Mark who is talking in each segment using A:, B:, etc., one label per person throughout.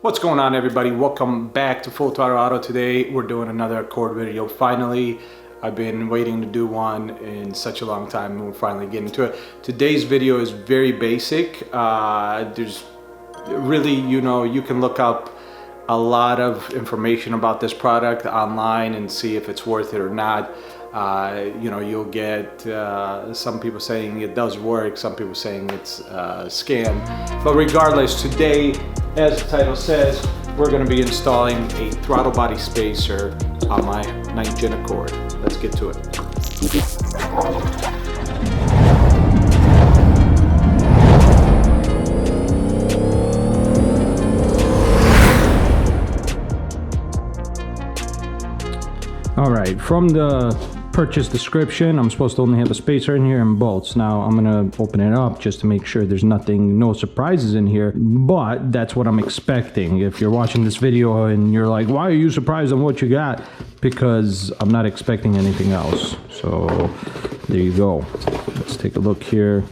A: What's going on, everybody? Welcome back to Full Throttle Auto. Today we're doing another Accord video. Finally, I've been waiting to do one in such a long time and we're finally getting to it. Today's video is very basic. There's really, you can look up a lot of information about this product online and see if it's worth it or not. You'll get some people saying it does work, some people saying it's a scam. But regardless, today, as the title says, we're going to be installing a throttle body spacer on my Gen Accord. Let's get to it. All right, from the purchase description, I'm supposed to only have a spacer in here and bolts. Now I'm gonna open it up just to make sure there's no surprises in here, but that's what I'm expecting. If you're watching this video and you're like, why are you surprised on what you got? Because I'm not expecting anything else. So there you go. Let's take a look here.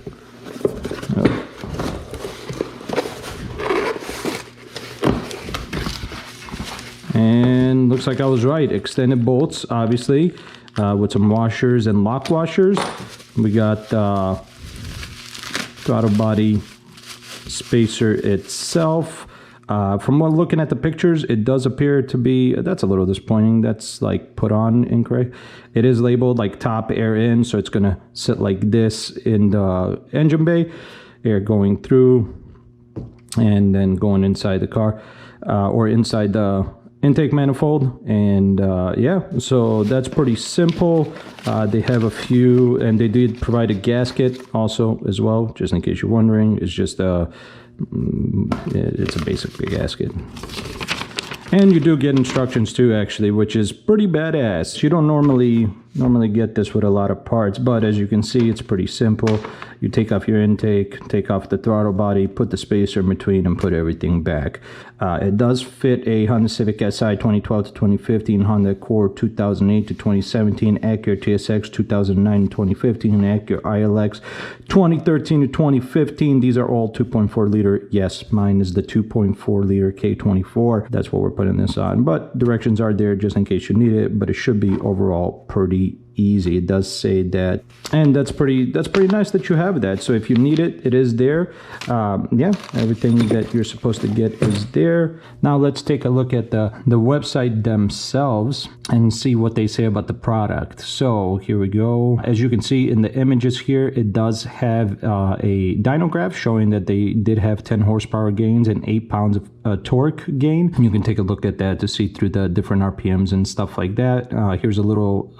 A: And looks like I was right. Extended bolts, obviously, with some washers and lock washers. We got throttle body spacer itself. From what looking at the pictures, it does appear to be, that's a little disappointing. That's like put on incorrect. It is labeled like top, air in, so it's gonna sit like this in the engine bay, air going through and then going inside the car or inside the intake manifold. And yeah, so that's pretty simple. They have a few, and they did provide a gasket also as well, just in case you're wondering. It's just it's a basic gasket. And you do get instructions too, actually, which is pretty badass. You don't normally get this with a lot of parts, but as you can see, it's pretty simple. You take off your intake, take off the throttle body, put the spacer in between, and put everything back. It does fit a Honda Civic Si 2012 to 2015, Honda Accord 2008 to 2017, Acura TSX 2009 to 2015, and Acura ILX 2013 to 2015. These are all 2.4 liter. Yes, mine is the 2.4 liter K24. That's what we're putting this on. But directions are there just in case you need it. But it should be overall pretty easy. It does say that, and that's pretty nice that you have that. So if you need it, it is there. Yeah, everything that you're supposed to get is there. Now let's take a look at the website themselves and see what they say about the product. So here we go. As you can see in the images here, it does have a dyno graph showing that they did have 10 horsepower gains and 8 pounds of torque gain. You can take a look at that to see through the different RPMs and stuff like that. Here's a little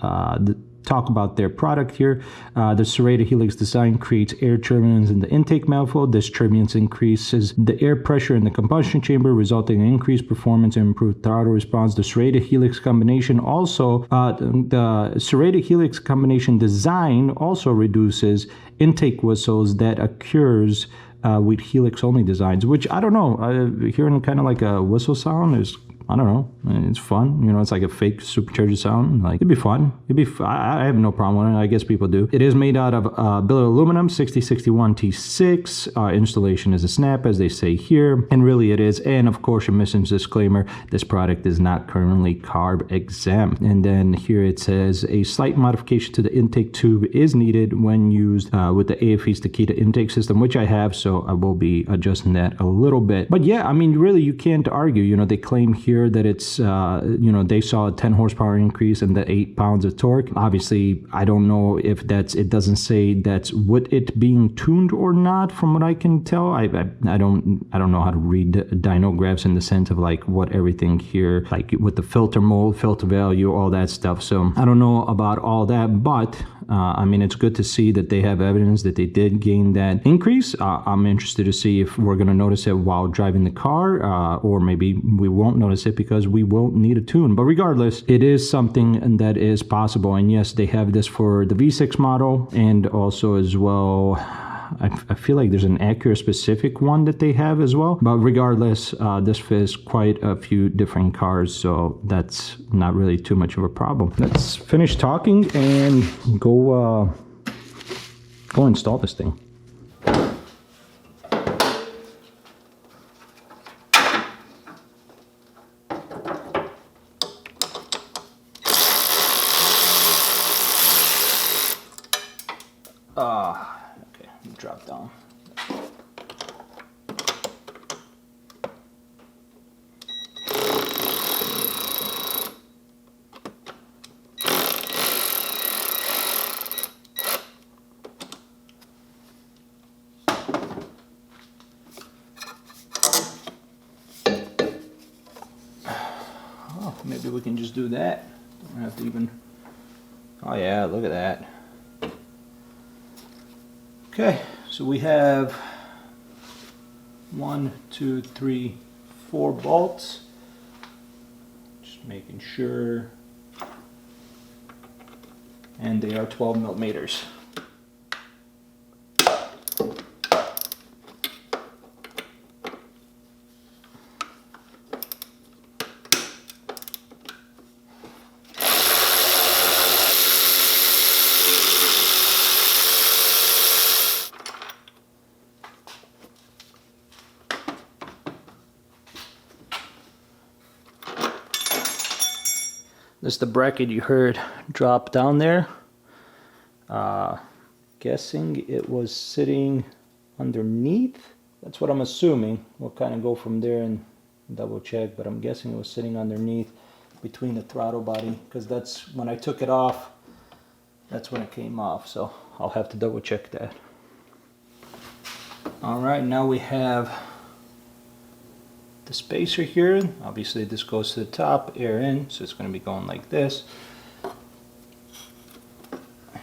A: talk about their product here. The serrated helix design creates air turbulence in the intake manifold. This turbulence increases the air pressure in the combustion chamber, resulting in increased performance and improved throttle response. The serrated helix combination the serrated helix combination design also reduces intake whistles that occurs with helix only designs, which I don't know, hearing kind of like a whistle sound is, I don't know, it's fun. It's like a fake supercharger sound. Like, it'd be fun. I have no problem with it. I guess people do. It is made out of billet aluminum, 6061 T6. Installation is a snap, as they say here. And really it is. And of course, your emissions disclaimer, this product is not currently CARB exempt. And then here it says a slight modification to the intake tube is needed when used with the AFE's Takeda intake system, which I have. So I will be adjusting that a little bit. But yeah, I mean, really, you can't argue. They claim here that it's they saw a 10 horsepower increase and the 8 pounds of torque. Obviously, I don't know if it doesn't say that's with it being tuned or not, from what I can tell. I don't know how to read dyno graphs in the sense of like what everything here, like with the filter mode, filter value, all that stuff. So I don't know about all that, but I mean, it's good to see that they have evidence that they did gain that increase. I'm interested to see if we're going to notice it while driving the car, or maybe we won't notice it because we won't need a tune. But regardless, it is something that is possible. And yes, they have this for the V6 model, and also as well, I feel like there's an Acura specific one that they have as well. But regardless, this fits quite a few different cars, so that's not really too much of a problem. Let's finish talking and go install this thing. Maybe we can just do that. Don't have to even. Oh yeah, look at that. Okay, so we have 1, 2, 3, 4 bolts. Just making sure. And they are 12 millimeters. This is the bracket you heard drop down there. Guessing it was sitting underneath. That's what I'm assuming. We'll kind of go from there and double check, but I'm guessing it was sitting underneath between the throttle body, because that's when I took it off, that's when it came off. So I'll have to double check that. All right, now we have the spacer here. Obviously this goes to the top, air in, so it's going to be going like this. I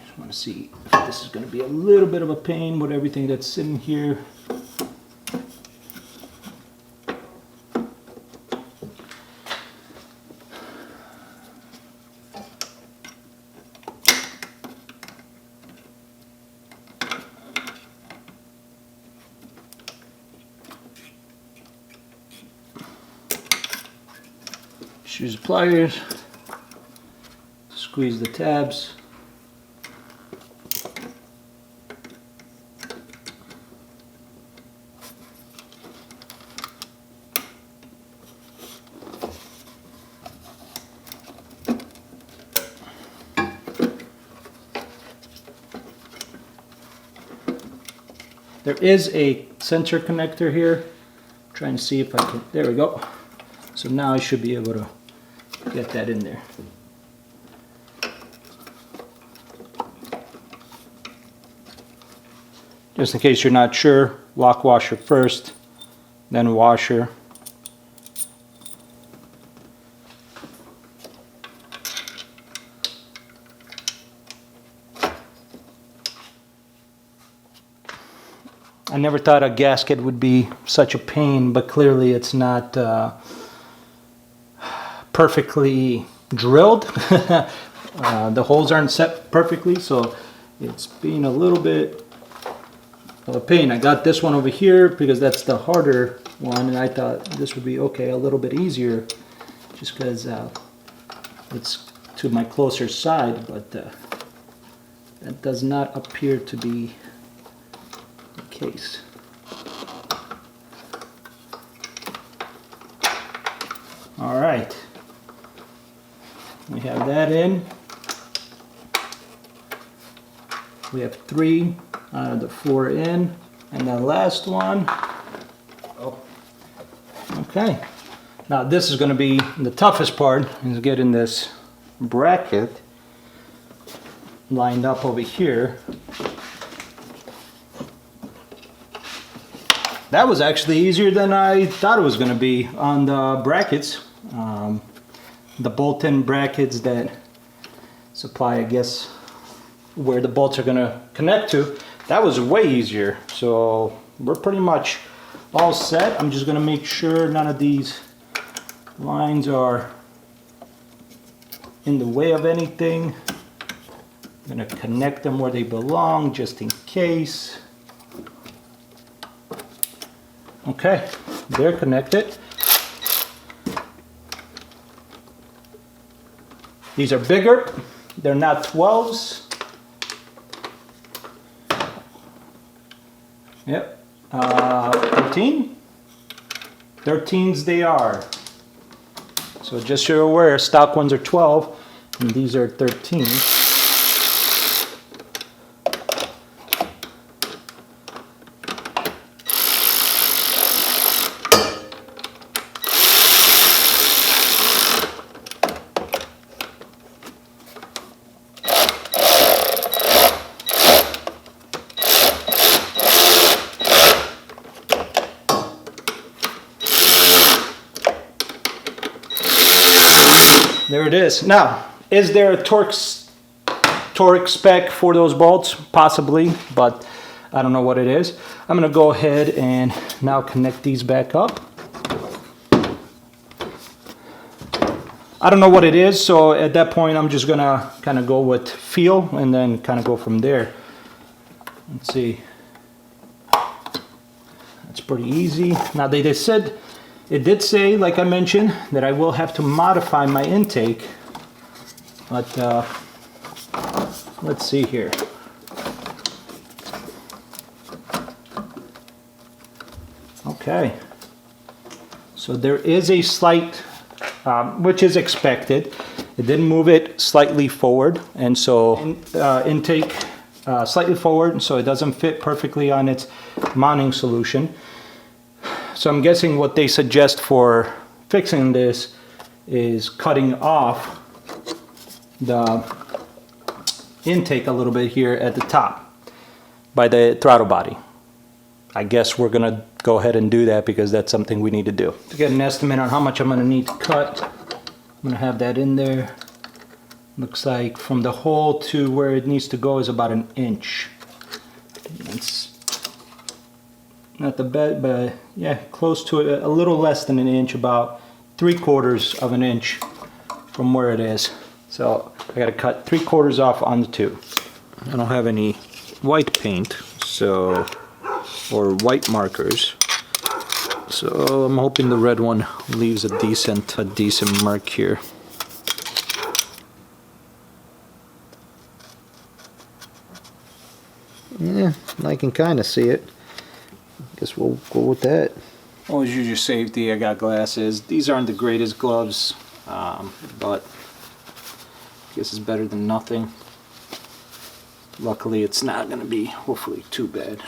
A: just want to see if this is going to be a little bit of a pain with everything that's sitting here. Use pliers, squeeze the tabs. There is a sensor connector here. I'm trying to see if I can, there we go. So now I should be able to get that in there. Just in case you're not sure, lock washer first, then washer. I never thought a gasket would be such a pain, but clearly it's not perfectly drilled. The holes aren't set perfectly, so it's being a little bit of a pain. I got this one over here because that's the harder one, and I thought this would be okay, a little bit easier, just because it's to my closer side, but that does not appear to be the case. All right. We have that in. We have 3 out of the 4 in, and the last one. Oh, okay. Now this is going to be the toughest part, is getting this bracket lined up over here. That was actually easier than I thought it was going to be on the brackets. The bolt-in brackets that supply, I guess, where the bolts are going to connect to, that was way easier. So we're pretty much all set. I'm just going to make sure none of these lines are in the way of anything. I'm going to connect them where they belong just in case. Okay, they're connected. These are bigger, they're not 12s. Yep, 13? 13s they are. So just so you're aware, stock ones are 12, and these are 13. there it is. Now, is there a torque spec for those bolts? Possibly, but I don't know what it is. I'm gonna go ahead and now connect these back up. I don't know what it is, so at that point I'm just gonna kind of go with feel and then kind of go from there. Let's see. That's pretty easy. Now it did say, like I mentioned, that I will have to modify my intake, but let's see here. Okay, so there is a slight, which is expected. It did move it slightly forward, and so intake slightly forward, so it doesn't fit perfectly on its mounting solution. So I'm guessing what they suggest for fixing this is cutting off the intake a little bit here at the top by the throttle body. I guess we're gonna go ahead and do that because that's something we need to do. To get an estimate on how much I'm gonna need to cut, I'm gonna have that in there. Looks like from the hole to where it needs to go is about 1 inch. It's not the best, but yeah, close to it, a little less than 1 inch, about 3/4 of an inch from where it is. So I gotta cut 3/4 off on the tube. I don't have any white paint, so, or white markers, so I'm hoping the red one leaves a decent mark here. Yeah, I can kind of see it. Guess we'll go with that. Always use your safety. I got glasses. These aren't the greatest gloves, but I guess it's better than nothing. Luckily, it's not going to be, hopefully, too bad.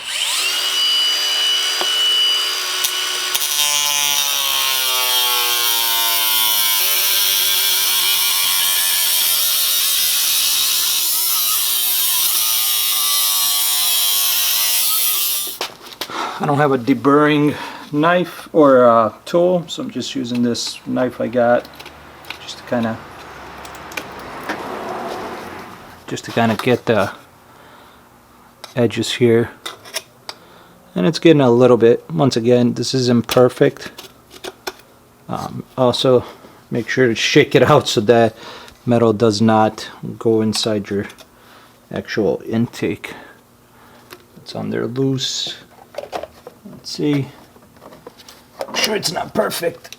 A: I don't have a deburring knife or tool, so I'm just using this knife I got just to kind of get the edges here. And it's getting a little bit, once again, this is imperfect. Also make sure to shake it out so that metal does not go inside your actual intake. It's on there loose. Let's see. I'm sure it's not perfect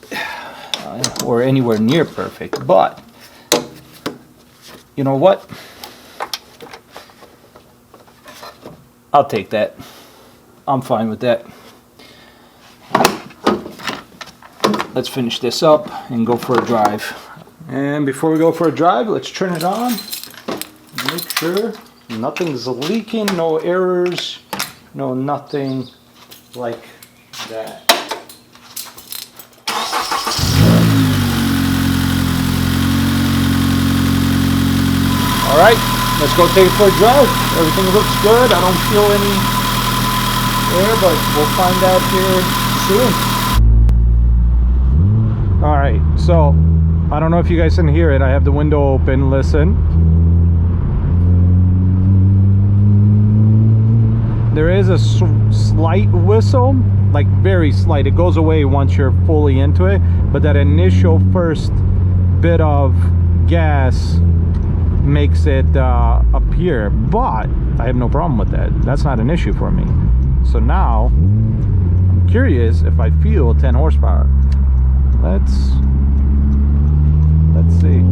A: or anywhere near perfect, but you know what? I'll take that. I'm fine with that. Let's finish this up and go for a drive. And before we go for a drive, let's turn it on. Make sure nothing's leaking, no errors, no nothing like that. All right, let's go take it for a drive. Everything looks good. I don't feel any air, but we'll find out here soon. All right, so I don't know if you guys can hear it. I have the window open. Listen. There is a slight whistle, like very slight. It goes away once you're fully into it, but that initial first bit of gas makes it appear, but I have no problem with that. That's not an issue for me. So now I'm curious if I feel 10 horsepower. Let's see.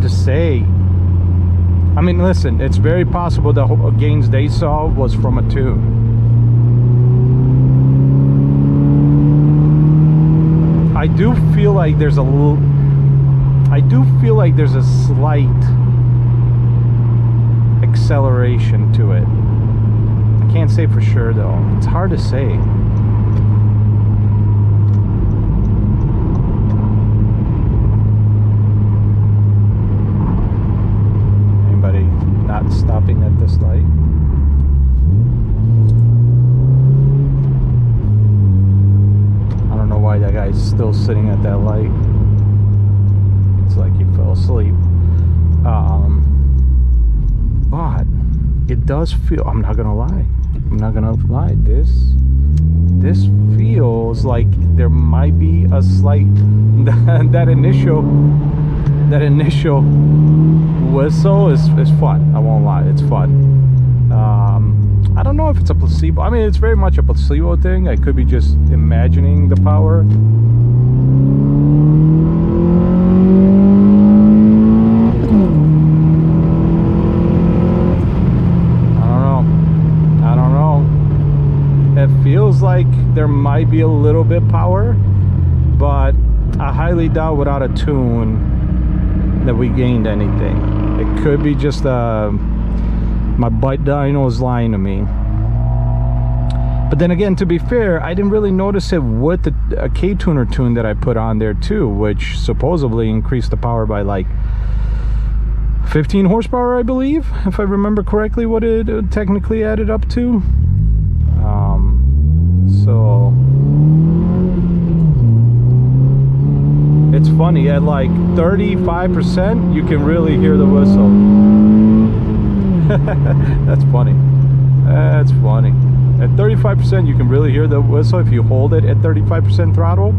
A: To say. I mean, listen, it's very possible the gains they saw was from a tune. I do feel like there's a little, I do feel like there's a slight acceleration to it. I can't say for sure though. It's hard to say. Anybody not stopping at this light? I don't know why that guy's still sitting at that light. It's like he fell asleep. But it does feel, I'm not gonna lie, this feels like there might be a slight that initial whistle is fun. I won't lie, it's fun. I don't know if it's a placebo. I mean, it's very much a placebo thing. I could be just imagining the power. It feels like there might be a little bit power, but I highly doubt without a tune that we gained anything. It could be just my butt dyno is lying to me. But then again, to be fair, I didn't really notice it with a K-tuner tune that I put on there too, which supposedly increased the power by like 15 horsepower, I believe, if I remember correctly what it technically added up to. So it's funny, at like 35% you can really hear the whistle. That's funny. That's funny. At 35% you can really hear the whistle if you hold it at 35% throttle.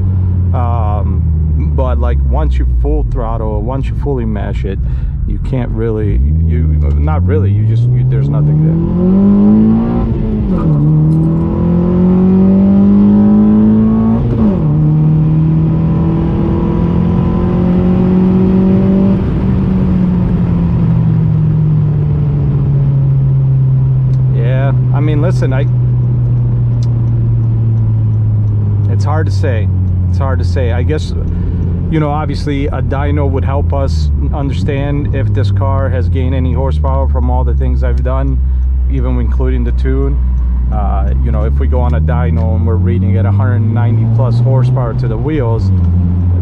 A: But like once you full throttle, once you fully mash it, you can't really, not really, there's nothing there. I mean, listen, it's hard to say. It's hard to say. I guess, you know, obviously a dyno would help us understand if this car has gained any horsepower from all the things I've done, even including the tune. You know, if we go on a dyno and we're reading at 190 plus horsepower to the wheels,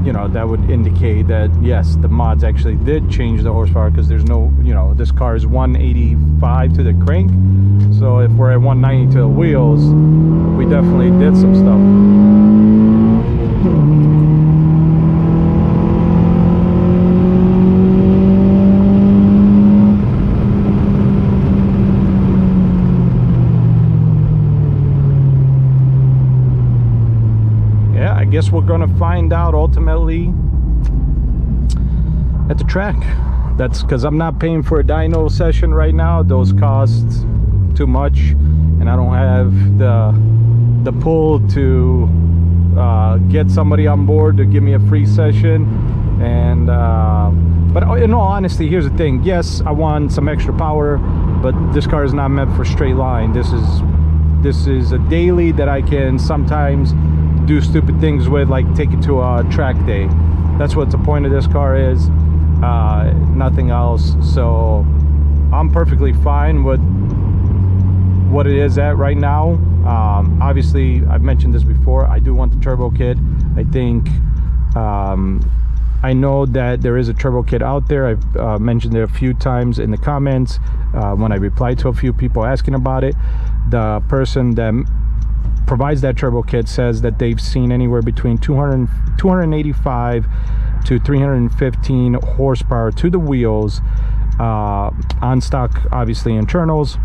A: you know, that would indicate that yes, the mods actually did change the horsepower, because there's no, you know, this car is 185 to the crank, so if we're at 190 to the wheels, we definitely did some stuff. I guess we're gonna find out ultimately at the track. That's because I'm not paying for a dyno session right now. Those cost too much, and I don't have the pull to get somebody on board to give me a free session. And but in all honesty, here's the thing. Yes, I want some extra power, but this car is not meant for straight line. This is a daily that I can sometimes do stupid things with, like take it to a track day. That's what the point of this car is, nothing else. So I'm perfectly fine with what it is at right now. Obviously, I've mentioned this before, I do want the turbo kit. I think I know that there is a turbo kit out there. I've mentioned it a few times in the comments when I replied to a few people asking about it. The person that provides that turbo kit says that they've seen anywhere between 285 to 315 horsepower to the wheels on stock, obviously internals,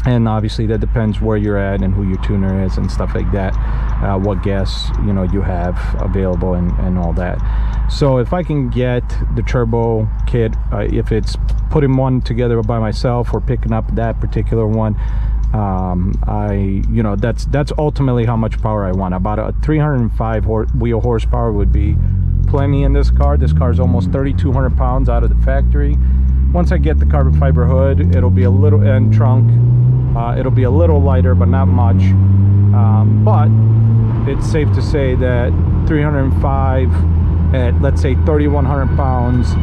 A: and obviously that depends where you're at and who your tuner is and stuff like that, what gas, you know, you have available and all that. So if I can get the turbo kit, if it's putting one together by myself or picking up that particular one, you know, that's ultimately how much power I want. About a 305 wheel horsepower would be plenty in this car. This car is almost 3,200 pounds out of the factory. Once I get the carbon fiber hood, it'll be a little, and trunk, it'll be a little lighter, but not much. But it's safe to say that 305 at, let's say, 3,100 pounds,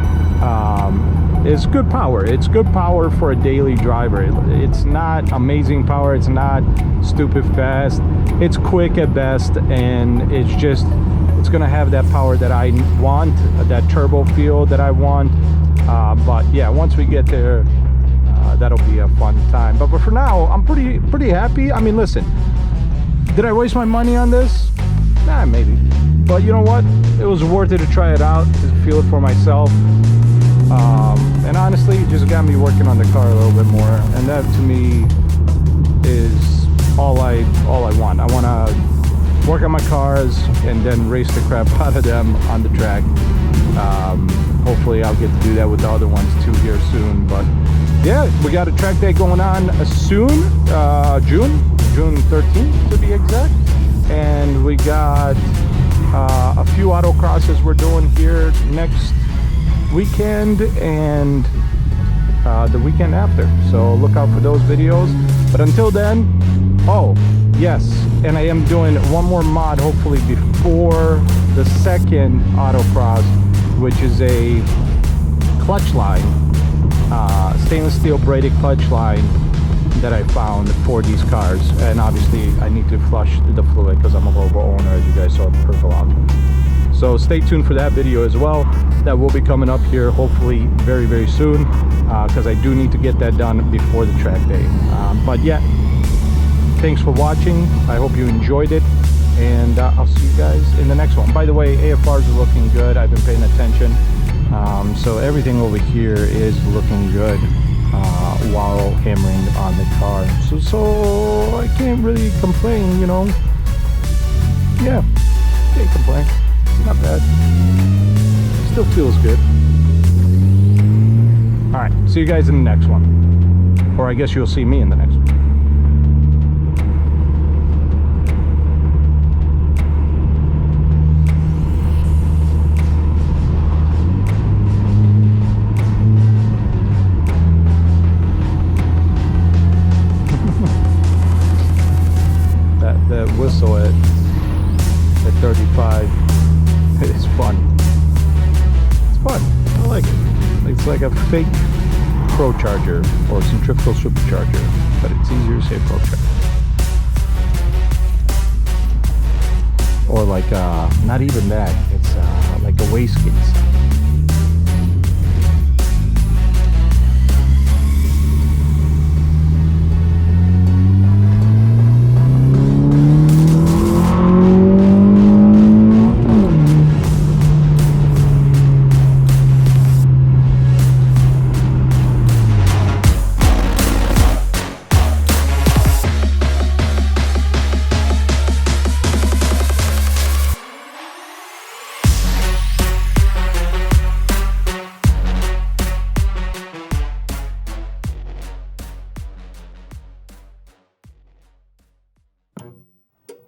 A: is good power. It's good power for a daily driver. It's not amazing power. It's not stupid fast. It's quick at best, and it's gonna have that power that I want, that turbo feel that I want. But yeah, once we get there, that'll be a fun time. But for now, I'm pretty happy. I mean, listen, did I waste my money on this? Nah, maybe. But you know what? It was worth it to try it out, to feel it for myself. And honestly, it just got me working on the car a little bit more. And that, to me, is all I want. I want to work on my cars and then race the crap out of them on the track. Hopefully I'll get to do that with the other ones too here soon. But yeah, we got a track day going on soon, June 13th to be exact. And we got a few autocrosses we're doing here next weekend and the weekend after. So look out for those videos. But until then, oh yes, and I am doing one more mod hopefully before the second autocross, which is a clutch line, stainless steel braided clutch line that I found for these cars. And obviously I need to flush the fluid because I'm a Volvo owner, as you guys saw the purple out. So stay tuned for that video as well. That will be coming up here hopefully very soon, because I do need to get that done before the track day. But yeah, thanks for watching. I hope you enjoyed it, and I'll see you guys in the next one. By the way, AFRs are looking good. I've been paying attention. So everything over here is looking good while hammering on the car. So I can't really complain, you know. Yeah, can't complain. Not bad. Still feels good. Alright, see you guys in the next one. Or I guess you'll see me in the next one. that whistle at 35. It's fun. It's fun. I like it. It's like a fake Pro Charger or centrifugal supercharger, but it's easier to say Pro Charger. Or like, not even that. It's like a wastegate.